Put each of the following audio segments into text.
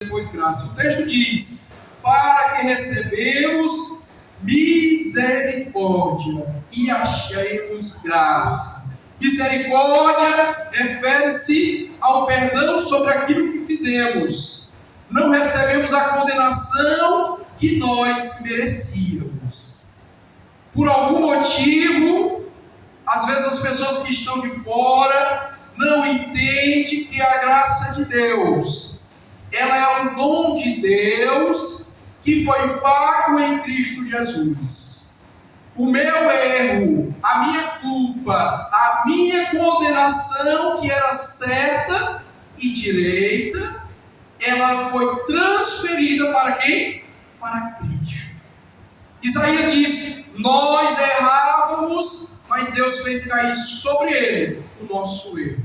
depois graça. O texto diz: para que recebemos misericórdia e achemos graça. Misericórdia refere-se ao perdão sobre aquilo que fizemos. Não recebemos a condenação que nós merecíamos. Por algum motivo, às vezes as pessoas que estão de fora não entendem que a graça de Deus, ela é um dom de Deus que foi pago em Cristo Jesus. O meu erro, a minha culpa, a minha condenação, que era certa e direita, ela foi transferida para quem? Para Cristo. Isaías disse: nós errávamos, mas Deus fez cair sobre ele o nosso erro.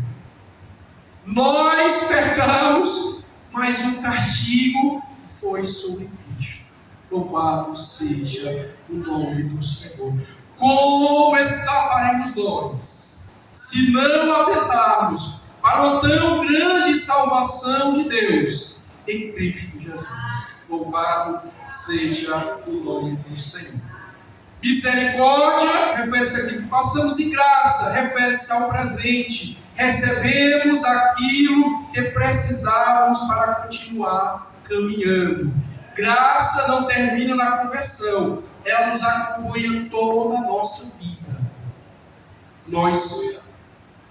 Nós pecamos, mas o castigo foi sobre Cristo. Louvado seja o nome do Senhor. Como escaparemos nós, se não atentarmos para a tão grande salvação de Deus em Cristo Jesus? Louvado seja o nome do Senhor. Misericórdia refere-se àquilo que passamos em graça, refere-se ao presente. Recebemos aquilo que precisávamos para continuar caminhando. Graça não termina na conversão, ela nos acompanha toda a nossa vida. Nós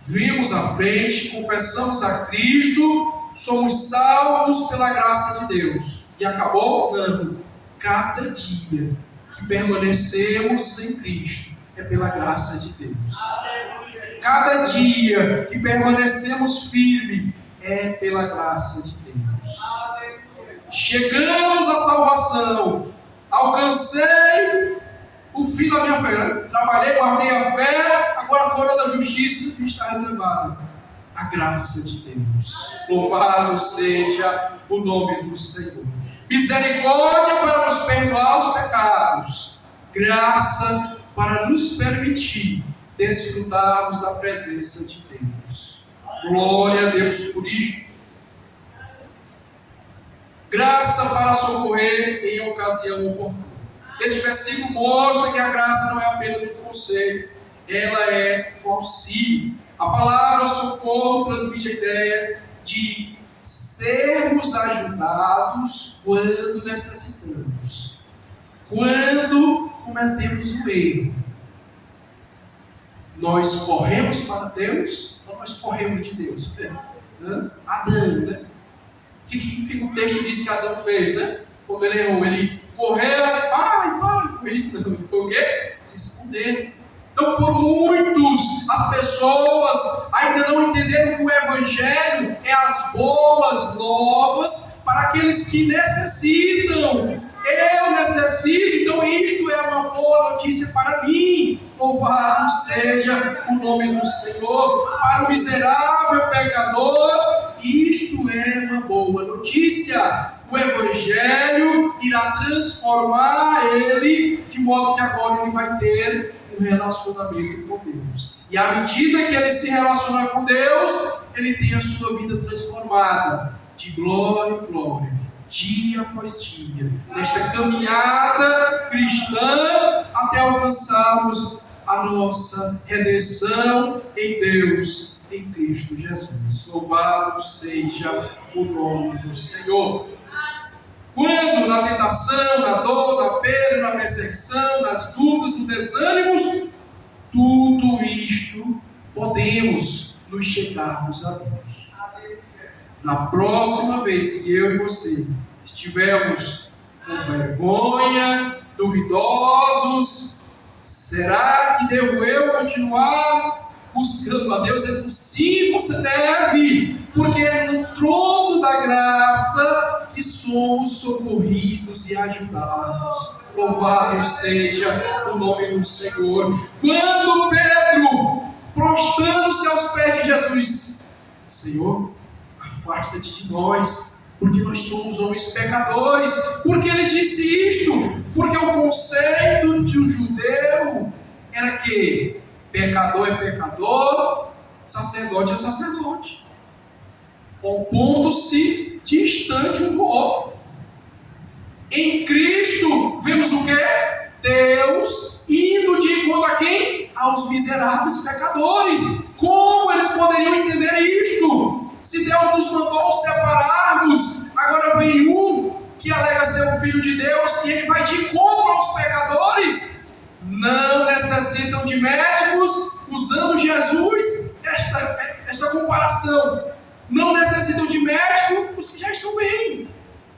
vimos à frente, confessamos a Cristo, somos salvos pela graça de Deus. E acabou? Não. Cada dia que permanecemos em Cristo é pela graça de Deus. Cada dia que permanecemos firmes é pela graça de Deus. Chegamos à salvação, alcancei o fim da minha fé. Trabalhei, guardei a fé, agora a coroa da justiça me está reservada. A graça de Deus. Louvado seja o nome do Senhor. Misericórdia para nos perdoar os pecados. Graça para nos permitir desfrutarmos da presença de Deus. Glória a Deus por isto. Graça para socorrer em ocasião oportuna. Este versículo mostra que a graça não é apenas um conselho, ela é um auxílio. A palavra socorro transmite a ideia de sermos ajudados quando necessitamos, quando cometemos um erro. Nós corremos para Deus ou nós corremos de Deus? Adão, né? O que o texto diz que Adão fez, né? Quando ele errou, ele correu, pai, foi isso, não, ele foi o quê? Se esconder. Então, por muitos, as pessoas ainda não entenderam que o Evangelho é as boas novas para aqueles que necessitam. Eu necessito, então isto é uma boa notícia para mim. Louvado seja o nome do Senhor. Para o miserável pecador, isto é uma boa notícia. O Evangelho irá transformar ele, de modo que agora ele vai ter um relacionamento com Deus. E à medida que ele se relaciona com Deus, ele tem a sua vida transformada, de glória em glória, dia após dia, nesta caminhada cristã, até alcançarmos a nossa redenção em Deus, em Cristo Jesus. Louvado seja o nome do Senhor. Quando na tentação, na dor, na perda, na perseguição, nas dúvidas, nos desânimos, tudo isto podemos nos chegarmos a Deus. Na próxima vez que eu e você estivermos com vergonha, duvidosos, será que devo eu continuar buscando a Deus? Sim, você deve, porque é no trono da graça que somos socorridos e ajudados. Louvado seja o nome do Senhor. Quando Pedro, prostrando-se aos pés de Jesus: Senhor, afasta-te de nós, porque nós somos homens pecadores. Por que ele disse isto? Porque o conceito de um judeu era que pecador é pecador, sacerdote é sacerdote. Opondo-se distante um do outro. Em Cristo, vemos o quê? Deus indo de encontro a quem? Aos miseráveis pecadores. Como eles poderiam entender isto? Se Deus nos mandou separarmos, agora vem um que alega ser o Filho de Deus e ele vai de encontro aos pecadores. Não necessitam de médicos, usando Jesus, esta comparação. Não necessitam de médico os que já estão bem.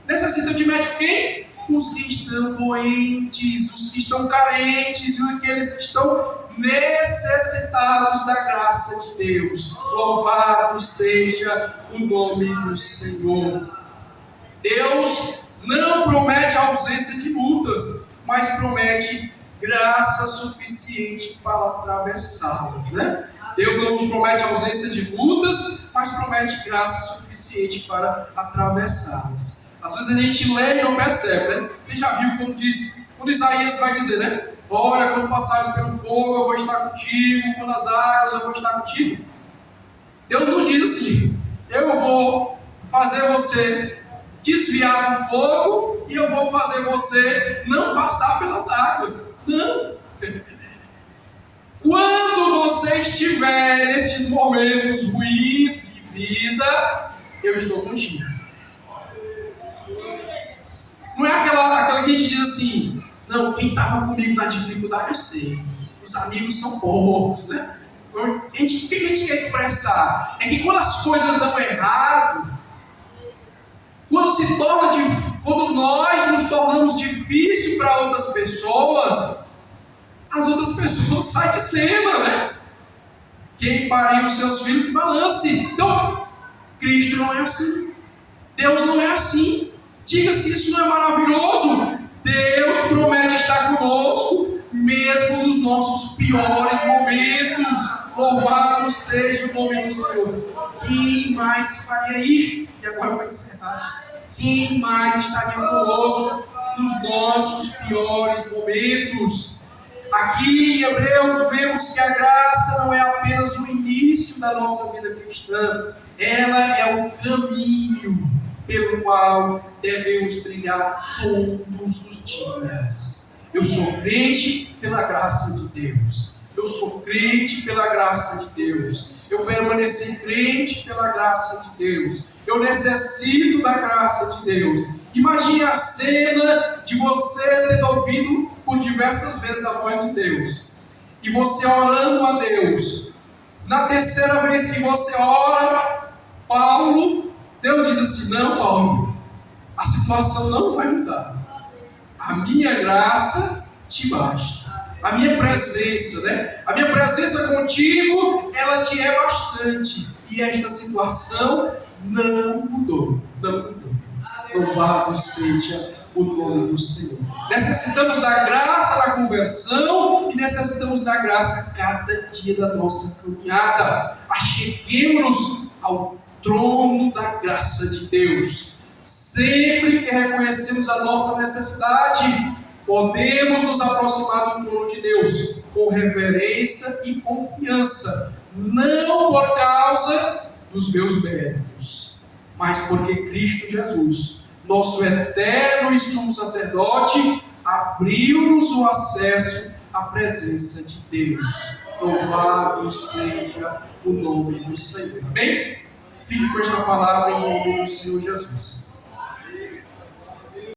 Necessitam de médico quem? Os que estão doentes, os que estão carentes e aqueles que estão necessitados da graça de Deus. Louvado seja o nome do Senhor. Deus não promete a ausência de lutas, mas promete graça suficiente para atravessá-las, né? Deus não nos promete a ausência de lutas, mas promete graça suficiente para atravessá-las. Às vezes a gente lê e não percebe, né? Quem já viu quando Isaías vai dizer, né? Olha, quando passares pelo fogo, eu vou estar contigo, quando as águas, eu vou estar contigo. Deus não diz assim, eu vou fazer você desviar do fogo e eu vou fazer você não passar pelas águas. Não. Quando você estiver nesses momentos ruins de vida, eu estou contigo. Não é aquela que a gente diz assim, não, quem estava comigo na dificuldade eu sei, os amigos são poucos, né? O que a gente quer expressar é que quando as coisas dão errado, quando nós nos tornamos difícil para outras pessoas, as outras pessoas saem de cena, né? Quem pariu os seus filhos que balance. Então, Cristo não é assim. Deus não é assim. Diga se isso não é maravilhoso. Deus promete estar conosco, mesmo nos nossos piores momentos. Louvado seja o nome do Senhor. Quem mais faria isto? E agora para encerrar. Quem mais estaria conosco nos nossos piores momentos? Aqui em Hebreus vemos que a graça não é apenas o início da nossa vida cristã, ela é o caminho pelo qual devemos trilhar todos os dias. Eu sou crente pela graça de Deus. Eu sou crente pela graça de Deus. Eu permaneci crente pela graça de Deus. Eu necessito da graça de Deus. Imagine a cena de você ter ouvido por diversas vezes a voz de Deus. E você orando a Deus. Na terceira vez que você ora, Deus diz assim, não, Paulo, a situação não vai mudar. A minha graça te basta. A minha presença, né? A minha presença contigo, ela te é bastante. E esta situação não mudou. Não mudou. Louvado seja o nome do Senhor. Necessitamos da graça na conversão e necessitamos da graça cada dia da nossa caminhada. Acheguemos-nos ao trono da graça de Deus. Sempre que reconhecemos a nossa necessidade, podemos nos aproximar do trono de Deus com reverência e confiança, não por causa dos meus méritos, mas porque Cristo Jesus, nosso eterno e sumo sacerdote, abriu-nos o acesso à presença de Deus. Louvado seja o nome do Senhor. Amém? Fique com esta palavra em nome do Senhor Jesus.